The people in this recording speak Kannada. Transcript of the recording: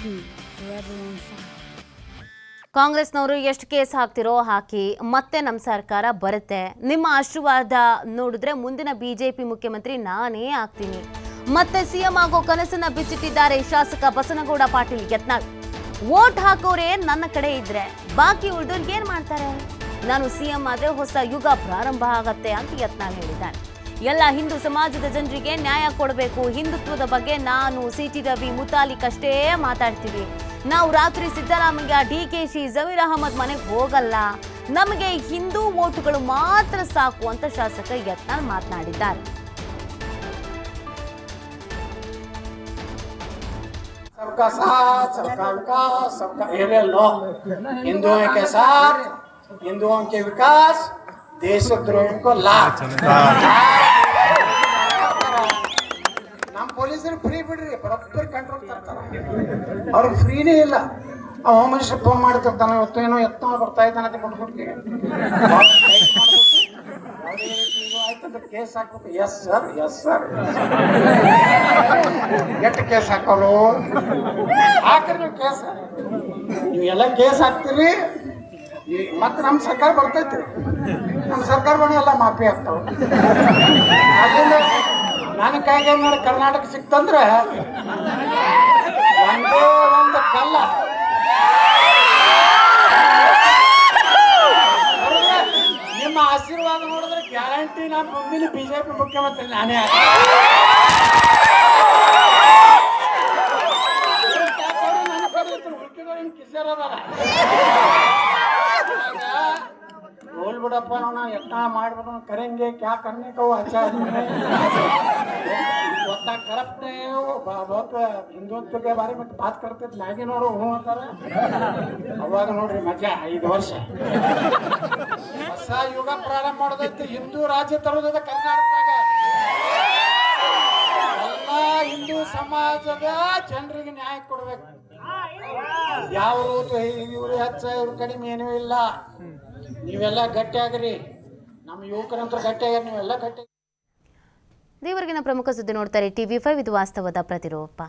me forever on fire. ಕಾಂಗ್ರೆಸ್ನವರು ಎಷ್ಟು ಕೇಸ್ ಹಾಕ್ತಿರೋ ಹಾಕಿ ಮತ್ತೆ ನಮ್ಮ ಸರ್ಕಾರ ಬರುತ್ತೆ. ನಿಮ್ಮ ಆಶೀರ್ವಾದ ನೋಡಿದ್ರೆ ಮುಂದಿನ ಬಿಜೆಪಿ ಮುಖ್ಯಮಂತ್ರಿ ನಾನೇ ಆಗ್ತೀನಿ. ಮತ್ತೆ ಸಿಎಂ ಆಗೋ ಕನಸನ್ನ ಬಿಚ್ಚಿಟ್ಟಿದ್ದಾರೆ ಶಾಸಕ ಬಸನಗೌಡ ಪಾಟೀಲ್ ಯತ್ನಾಳ್. ವೋಟ್ ಹಾಕೋರೇ ನನ್ನ ಕಡೆ ಇದ್ರೆ ಬಾಕಿ ಉಳಿದವ್ರು ಏನ್ ಮಾಡ್ತಾರೆ? ನಾನು ಸಿಎಂ ಆದ್ರೆ ಹೊಸ ಯುಗ ಪ್ರಾರಂಭ ಆಗತ್ತೆ ಅಂತ ಯತ್ನಾಳ್ ಹೇಳಿದ್ದಾರೆ. ಎಲ್ಲ ಹಿಂದೂ ಸಮಾಜದ ಜನರಿಗೆ ನ್ಯಾಯ ಕೊಡಬೇಕು. ಹಿಂದುತ್ವದ ಬಗ್ಗೆ ನಾನು ಸಿಟಿ ರವಿ ಮುತಾಲಿಕ್ ಅಷ್ಟೇ ಮಾತಾಡ್ತೀವಿ. ನಾವು ರಾತ್ರಿ ಸಿದ್ದರಾಮಯ್ಯ ಡಿಕೆಶಿ ಜಮೀರ್ ಅಹಮದ್ ಮನೆಗೆ ಹೋಗಲ್ಲ. ನಮಗೆ ಹಿಂದೂ ವೋಟುಗಳು ಮಾತ್ರ ಸಾಕು ಅಂತ ಶಾಸಕ ಯತ್ನಾಳ್ ಮಾತನಾಡಿದ್ದಾರೆ. सबका साथ सबका विकास सबका लो हिंदुओं के साथ हिंदुओं के विकास देशद्रोहियों को लाभ ನಮ್ಮ ಪೊಲೀಸರು ಫ್ರೀ ಬಿಡ್ರಿ ಬರೋಬ್ಬರಿ ಕಂಟ್ರೋಲ್ ತರ್ತಾರೆ ಅವ್ರಿಗೆ ಫ್ರೀನೇ ಇಲ್ಲ ಹೋಮ್ ಮಿನಿಸ್ಟರ್ ಫೋನ್ ಮಾಡ್ತಿರ್ತಾನೆ ಇವತ್ತು ಏನೋ ಎತ್ತ ಬರ್ತಾ ಇದ್ದಾನೆ ಅಂತ ಕೊಟ್ಬಿಟ್ಟು ಆಯ್ತಂದ್ರೆ ಕೇಸ್ ಹಾಕ್ಬೇಕು ಎಸ್ ಸರ್ ಎಷ್ಟು ಕೇಸ್ ಹಾಕೋರು ಹಾಕ್ರಿ ನೀವು ಕೇಸ್ ನೀವೆಲ್ಲ ಕೇಸ್ ಹಾಕ್ತೀರಿ ಮತ್ತೆ ನಮ್ಮ ಸರ್ಕಾರ ಬರ್ತೈತಿ ನಮ್ಮ ಸರ್ಕಾರ ಬಣ್ಣ ಎಲ್ಲ ಮಾಫಿ ಆಗ್ತಾವ ಅಲ್ಲಿಂದ ನನ್ನ ಕೈಗೆ ನೋಡಿ ಕರ್ನಾಟಕ ಸಿಕ್ತಂದ್ರೆ ಒಂದೇ ಒಂದು ಕಲ್ಲ ನಿಮ್ಮ ಆಶೀರ್ವಾದ ನೋಡಿದ್ರೆ ಗ್ಯಾರಂಟಿ ನಾನು ಮುಂದಿನ ಬಿಜೆಪಿ ಮುಖ್ಯಮಂತ್ರಿ ನಾನೇ ಕಿಸರ್ ಅದಾರ बोल बुढ़ापा ना इतना मार करेंगे क्या करने को अच्छा होता करप्ट है वो बहुत हिंदुत्व के बारे में बात करते नागी नोಡು ಹೂ ಅಂತಾರೆ ಅವಾಗ ನೋಡ್ರಿ ಮಜಾ 5 ವರ್ಷ ಹೊಸ ಯುಗ ಪ್ರಾರಂಭ ಮಾಡೋದೈತಿ ಹಿಂದೂ ರಾಜ್ಯ ತರೋದ ಕರ್ನಾಟಕದಾಗ ಎಲ್ಲ ಹಿಂದೂ ಸಮಾಜದ ಜನರಿಗೆ ನ್ಯಾಯ ಕೊಡಬೇಕು ಯಾವ ಇವ್ರು ಹೆಚ್ಚ ಇವ್ರ ಕಡಿಮೆ ಏನೂ ಇಲ್ಲ ನೀವೆಲ್ಲ ಗಟ್ಟಿಯಾಗ್ರಿ ನಮ್ಮ ಯುವಕರಂತೂ ಗಟ್ಟಿಯಾಗ್ರಿ ನೀವೆಲ್ಲ ಗಟ್ಟಿ. ಇದುವರೆಗಿನ ಪ್ರಮುಖ ಸುದ್ದಿ ನೋಡ್ತಾರೆ TV5 ಇದು ವಾಸ್ತವದ ಪ್ರತಿರೂಪ.